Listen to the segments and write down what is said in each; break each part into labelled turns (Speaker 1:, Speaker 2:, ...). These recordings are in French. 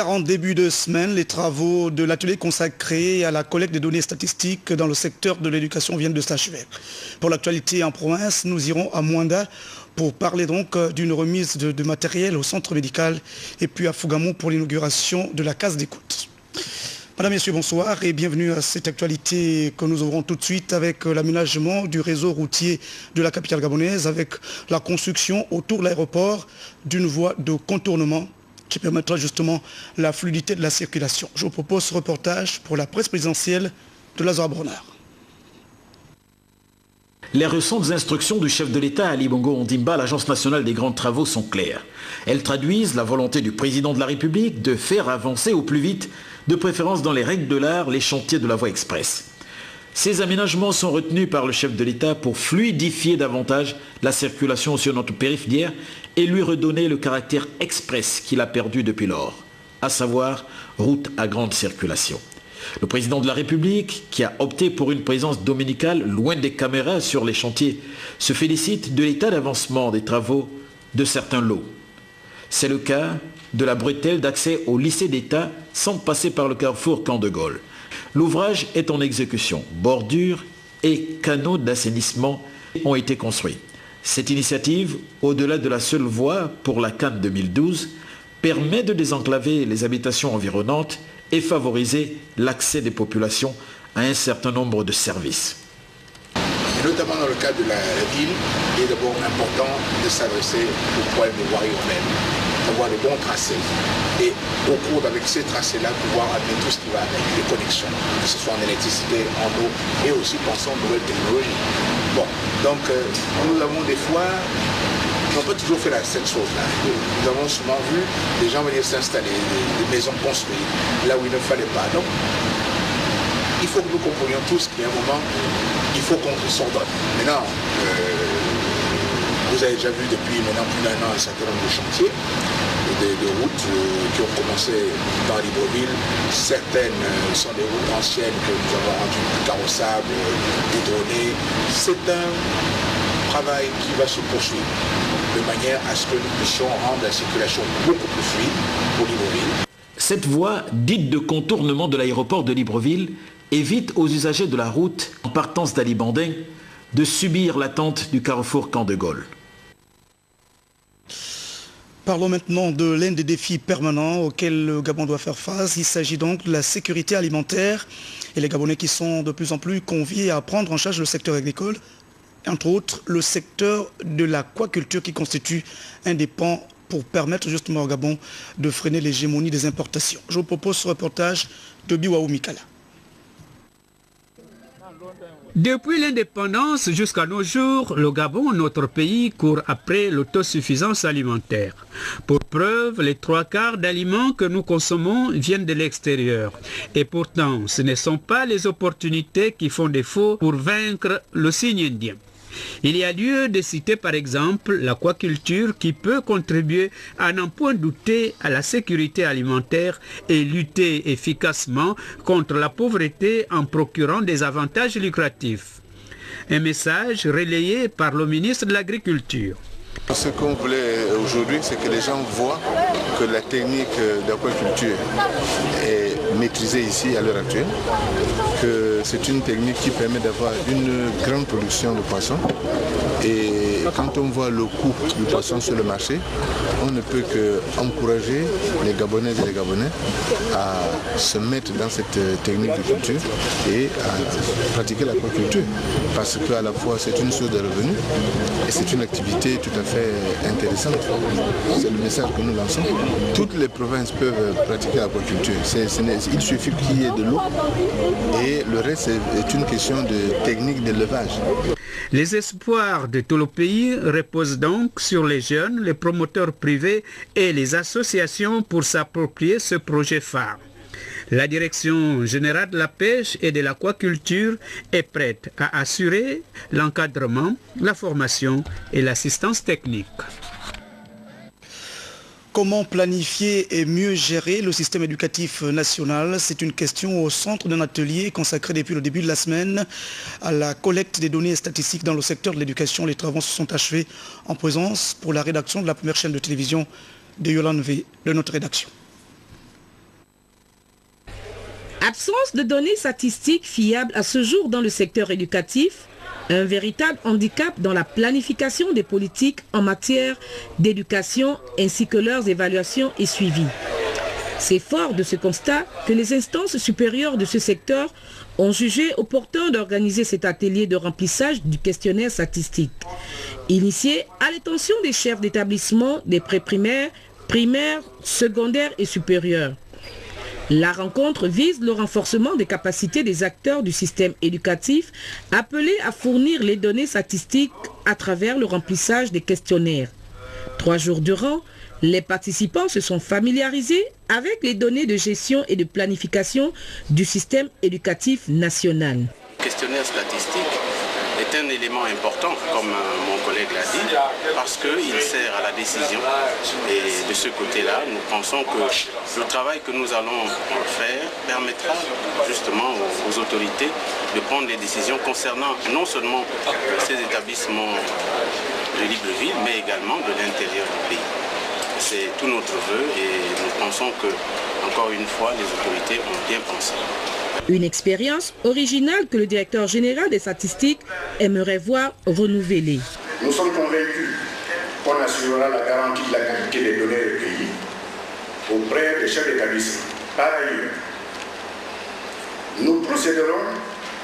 Speaker 1: Hier, en début de semaine, les travaux de l'atelier consacré à la collecte des données statistiques dans le secteur de l'éducation viennent de s'achever. Pour l'actualité en province, nous irons à Mwanda pour parler donc d'une remise de matériel au centre médical et puis à Fougamou pour l'inauguration de la case d'écoute. Madame, Messieurs, bonsoir et bienvenue à cette actualité que nous ouvrons tout de suite avec l'aménagement du réseau routier de la capitale gabonaise avec la construction autour de l'aéroport d'une voie de contournement qui permettra justement la fluidité de la circulation. Je vous propose ce reportage pour la presse présidentielle de Lazare Bronard.
Speaker 2: Les récentes instructions du chef de l'État Ali Bongo Ondimba à l'Agence nationale des grands travaux sont claires. Elles traduisent la volonté du président de la République de faire avancer au plus vite, de préférence dans les règles de l'art, les chantiers de la voie express. Ces aménagements sont retenus par le chef de l'État pour fluidifier davantage la circulation sur notre périphérique et lui redonner le caractère express qu'il a perdu depuis lors, à savoir route à grande circulation. Le président de la République, qui a opté pour une présence dominicale loin des caméras sur les chantiers, se félicite de l'état d'avancement des travaux de certains lots. C'est le cas de la bretelle d'accès au lycée d'État sans passer par le carrefour Camp de Gaulle. L'ouvrage est en exécution. Bordures et canaux d'assainissement ont été construits. Cette initiative, au-delà de la seule voie pour la CAN 2012, permet de désenclaver les habitations environnantes et favoriser l'accès des populations à un certain nombre de services.
Speaker 3: Et notamment dans le cadre de la ville, il est d'abord important de s'adresser au problème de voirie urbaine, d'avoir de bons tracés et au cours d'avec ces tracés-là pouvoir amener tout ce qui va avec les connexions, que ce soit en électricité, en eau et aussi pensant aux nouvelles technologies. Bon, donc nous avons des fois, on n'a pas toujours fait cette chose-là. Nous avons souvent vu des gens venir s'installer, des maisons construites là où il ne fallait pas. Donc il faut que nous comprenions tous qu'il y a un moment, il faut qu'on s'ordonne. Maintenant, vous avez déjà vu depuis maintenant plus d'un an un certain nombre de chantiers, de routes qui ont commencé dans Libreville. Certaines sont des routes anciennes que nous avons rendues carrossables, goudronnées. C'est un travail qui va se poursuivre de manière à ce que nous puissions rendre la circulation beaucoup plus fluide pour Libreville.
Speaker 2: Cette voie, dite de contournement de l'aéroport de Libreville, évite aux usagers de la route en partance d'Alibandin de subir l'attente du carrefour Camp de Gaulle.
Speaker 1: Parlons maintenant de l'un des défis permanents auxquels le Gabon doit faire face. Il s'agit donc de la sécurité alimentaire et les Gabonais qui sont de plus en plus conviés à prendre en charge le secteur agricole, entre autres le secteur de l'aquaculture qui constitue un des pans pour permettre justement au Gabon de freiner l'hégémonie des importations. Je vous propose ce reportage de Biwaou Mikala.
Speaker 4: Depuis l'indépendance jusqu'à nos jours, le Gabon, notre pays, court après l'autosuffisance alimentaire. Pour preuve, les 3/4 d'aliments que nous consommons viennent de l'extérieur. Et pourtant, ce ne sont pas les opportunités qui font défaut pour vaincre le signe indien. Il y a lieu de citer par exemple l'aquaculture qui peut contribuer à n'en point douter à la sécurité alimentaire et lutter efficacement contre la pauvreté en procurant des avantages lucratifs. Un message relayé par le ministre de l'Agriculture.
Speaker 5: Ce qu'on voulait aujourd'hui, c'est que les gens voient que la technique d'aquaculture est maîtrisée ici à l'heure actuelle, que c'est une technique qui permet d'avoir une grande production de poissons. Et quand on voit le coût du poisson sur le marché, on ne peut qu'encourager les Gabonaises et les Gabonais à se mettre dans cette technique de culture et à pratiquer l'aquaculture. Parce qu'à la fois c'est une source de revenus et c'est une activité tout à fait intéressante. C'est le message que nous lançons. Toutes les provinces peuvent pratiquer l'aquaculture. Il suffit qu'il y ait de l'eau et le reste est une question de technique d'élevage.
Speaker 4: Les espoirs de tout le pays reposent donc sur les jeunes, les promoteurs privés et les associations pour s'approprier ce projet phare. La Direction générale de la pêche et de l'aquaculture est prête à assurer l'encadrement, la formation et l'assistance technique.
Speaker 1: Comment planifier et mieux gérer le système éducatif national? C'est une question au centre d'un atelier consacré depuis le début de la semaine à la collecte des données statistiques dans le secteur de l'éducation. Les travaux se sont achevés en présence pour la rédaction de la première chaîne de télévision de Yolande V, de notre rédaction.
Speaker 6: Absence de données statistiques fiables à ce jour dans le secteur éducatif, un véritable handicap dans la planification des politiques en matière d'éducation ainsi que leurs évaluations et suivis. C'est fort de ce constat que les instances supérieures de ce secteur ont jugé opportun d'organiser cet atelier de remplissage du questionnaire statistique, initié à l'intention des chefs d'établissement des préprimaires, primaires, secondaires et supérieurs. La rencontre vise le renforcement des capacités des acteurs du système éducatif appelés à fournir les données statistiques à travers le remplissage des questionnaires. 3 jours durant, les participants se sont familiarisés avec les données de gestion et de planification du système éducatif national.
Speaker 7: Le questionnaire statistique est un élément important, comme mon collègue l'a dit, parce qu'il sert à la décision. Et de ce côté-là, nous pensons que le travail que nous allons faire permettra justement aux autorités de prendre des décisions concernant non seulement ces établissements de Libreville, mais également de l'intérieur du pays. C'est tout notre vœu et nous pensons que, encore une fois, les autorités ont bien pensé.
Speaker 6: Une expérience originale que le directeur général des statistiques aimerait voir renouvelée.
Speaker 8: Nous sommes convaincus qu'on assurera la garantie de la qualité des données recueillies auprès des chefs d'établissement. Par ailleurs, nous procéderons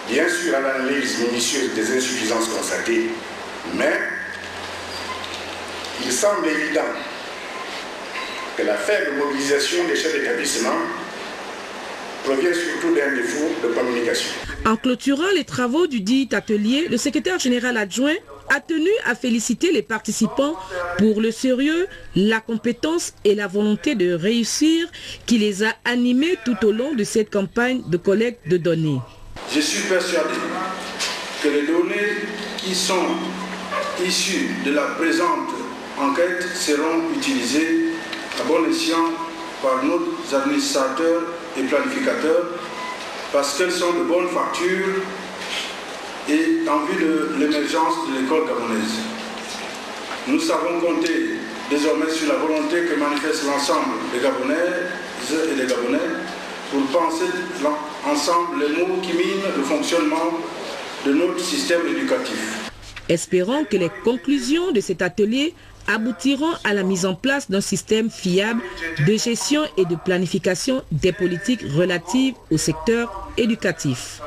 Speaker 8: bien sûr à l'analyse minutieuse des insuffisances constatées, mais il semble évident que la faible mobilisation des chefs d'établissement provient surtout d'un défaut de communication.
Speaker 6: En clôturant les travaux du dit atelier, le secrétaire général adjoint a tenu à féliciter les participants pour le sérieux, la compétence et la volonté de réussir qui les a animés tout au long de cette campagne de collecte de données.
Speaker 8: Je suis persuadé que les données qui sont issues de la présente enquête seront utilisées à bon escient par nos administrateurs et planificateurs parce qu'elles sont de bonne facture et en vue de l'émergence de l'école gabonaise. Nous savons compter désormais sur la volonté que manifeste l'ensemble des Gabonaises et des Gabonais pour penser ensemble les mots qui minent le fonctionnement de notre système éducatif.
Speaker 6: Espérons que les conclusions de cet atelier aboutiront à la mise en place d'un système fiable de gestion et de planification des politiques relatives au secteur éducatif.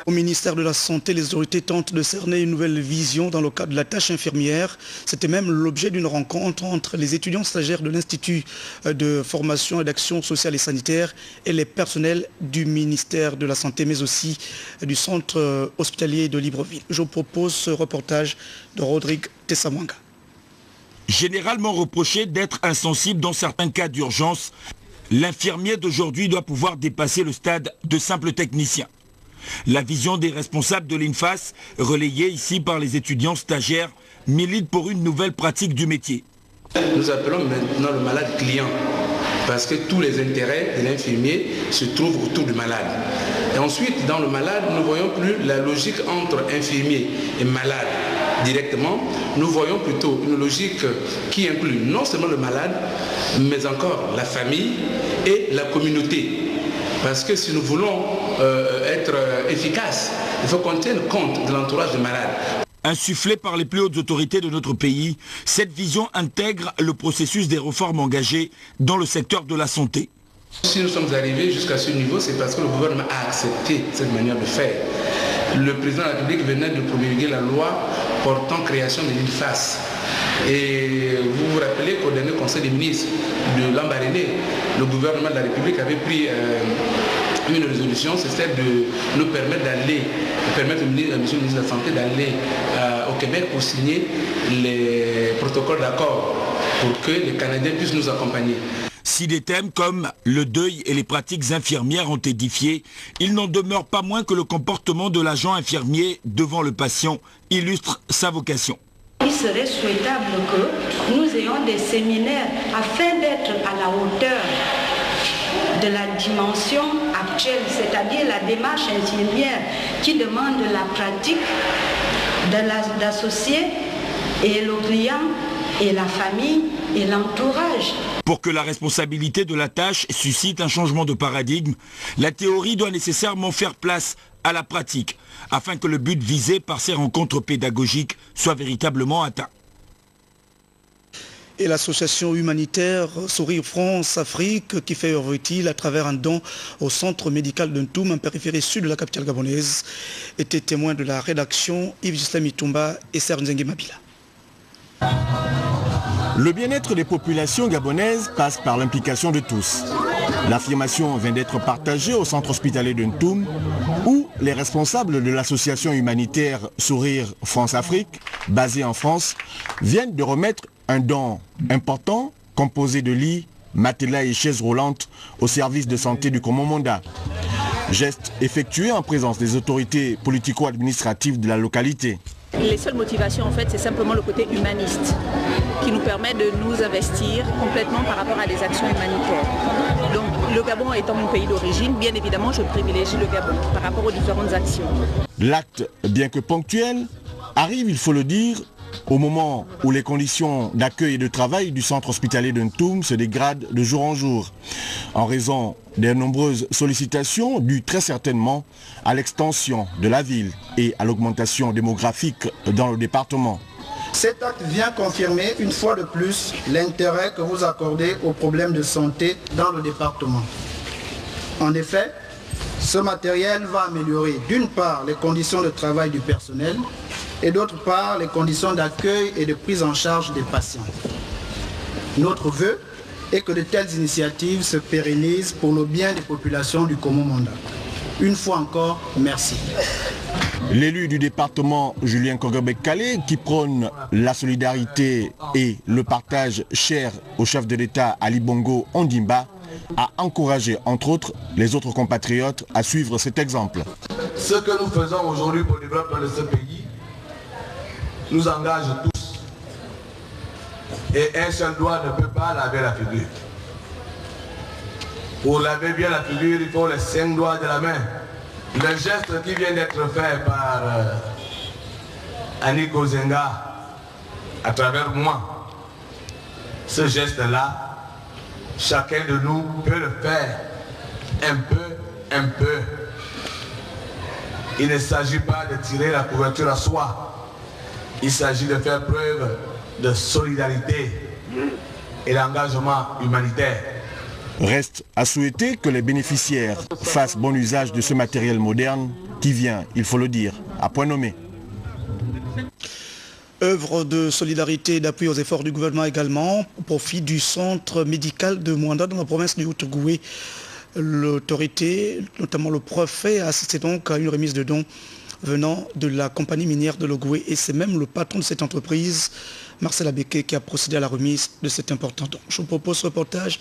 Speaker 1: Au ministère de la Santé, les autorités tentent de cerner une nouvelle vision dans le cadre de la tâche infirmière. C'était même l'objet d'une rencontre entre les étudiants stagiaires de l'Institut de formation et d'action sociale et sanitaire et les personnels du ministère de la Santé, mais aussi du centre hospitalier de Libreville. Je vous propose ce reportage de Rodrigue Tessamwanga.
Speaker 9: Généralement reproché d'être insensible dans certains cas d'urgence, l'infirmier d'aujourd'hui doit pouvoir dépasser le stade de simple technicien. La vision des responsables de l'INFAS, relayée ici par les étudiants stagiaires, milite pour une nouvelle pratique du métier.
Speaker 10: Nous appelons maintenant le malade client, parce que tous les intérêts de l'infirmier se trouvent autour du malade. Et ensuite, dans le malade, nous ne voyons plus la logique entre infirmier et malade directement. Nous voyons plutôt une logique qui inclut non seulement le malade, mais encore la famille et la communauté. Parce que si nous voulons être efficaces, il faut qu'on tienne compte de l'entourage du malade.
Speaker 9: Insufflée par les plus hautes autorités de notre pays, cette vision intègre le processus des réformes engagées dans le secteur de la santé.
Speaker 10: Si nous sommes arrivés jusqu'à ce niveau, c'est parce que le gouvernement a accepté cette manière de faire. Le président de la République venait de promulguer la loi portant création de l'INFAS. Et vous vous rappelez qu'au dernier conseil des ministres de l'an dernier, le gouvernement de la République avait pris une résolution, c'est celle de nous permettre d'aller, permettre au monsieur le ministre de la Santé d'aller au Québec pour signer les protocoles d'accord pour que les Canadiens puissent nous accompagner.
Speaker 9: Si des thèmes comme le deuil et les pratiques infirmières ont édifié, il n'en demeure pas moins que le comportement de l'agent infirmier devant le patient illustre sa vocation.
Speaker 11: Il serait souhaitable que nous ayons des séminaires afin d'être à la hauteur de la dimension actuelle, c'est-à-dire la démarche infirmière qui demande la pratique d'associer et le client et la famille et l'entourage.
Speaker 9: Pour que la responsabilité de la tâche suscite un changement de paradigme, la théorie doit nécessairement faire place à la pratique, afin que le but visé par ces rencontres pédagogiques soit véritablement atteint.
Speaker 1: Et l'association humanitaire Sourire France-Afrique, qui fait œuvre utile à travers un don au centre médical d'Ntoum, en périphérie sud de la capitale gabonaise, était témoin de la rédaction Yves-Justin Mitumba et Serge Nzengue Mabila.
Speaker 12: Le bien-être des populations gabonaises passe par l'implication de tous. L'affirmation vient d'être partagée au centre hospitalier de Ntoum, où les responsables de l'association humanitaire Sourire France-Afrique, basée en France, viennent de remettre un don important composé de lits, matelas et chaises roulantes au service de santé du Komo-Monda. Geste effectué en présence des autorités politico-administratives de la localité.
Speaker 13: Les seules motivations, en fait, c'est simplement le côté humaniste qui nous permet de nous investir complètement par rapport à des actions humanitaires. Donc, le Gabon étant mon pays d'origine, bien évidemment, je privilégie le Gabon par rapport aux différentes actions. L'acte, bien que ponctuel, arrive, il faut le dire, au moment où les conditions d'accueil et de travail du centre hospitalier de Ntoum se dégradent de jour en jour, en raison des nombreuses sollicitations dues très certainement à l'extension de la ville et à l'augmentation démographique dans le département.
Speaker 14: Cet acte vient confirmer une fois de plus l'intérêt que vous accordez aux problèmes de santé dans le département. En effet, ce matériel va améliorer d'une part les conditions de travail du personnel et d'autre part les conditions d'accueil et de prise en charge des patients. Notre vœu est que de telles initiatives se pérennisent pour le bien des populations du Komo-Monda. Une fois encore, merci.
Speaker 12: L'élu du département, Julien Kogobek-Kalé, qui prône la solidarité et le partage cher au chef de l'État Ali Bongo Ondimba, a encouragé, entre autres, les autres compatriotes à suivre cet exemple.
Speaker 15: Ce que nous faisons aujourd'hui pour le développement de ce pays nous engage tous. Et un seul doigt ne peut pas laver la figure. Pour laver bien la figure, il faut les 5 doigts de la main. Le geste qui vient d'être fait par Annie Kozenga à travers moi, ce geste-là, chacun de nous peut le faire un peu. Il ne s'agit pas de tirer la couverture à soi. Il s'agit de faire preuve de solidarité et d'engagement humanitaire.
Speaker 12: Reste à souhaiter que les bénéficiaires fassent bon usage de ce matériel moderne qui vient, il faut le dire, à point nommé.
Speaker 1: Œuvre de solidarité et d'appui aux efforts du gouvernement également, au profit du centre médical de Mwanda dans la province du Haut-Ogooué. L'autorité, notamment le préfet, a assisté donc à une remise de dons venant de la compagnie minière de l'Ogooué. Et c'est même le patron de cette entreprise, Marcel Abeke, qui a procédé à la remise de cet important don. Je vous propose ce reportage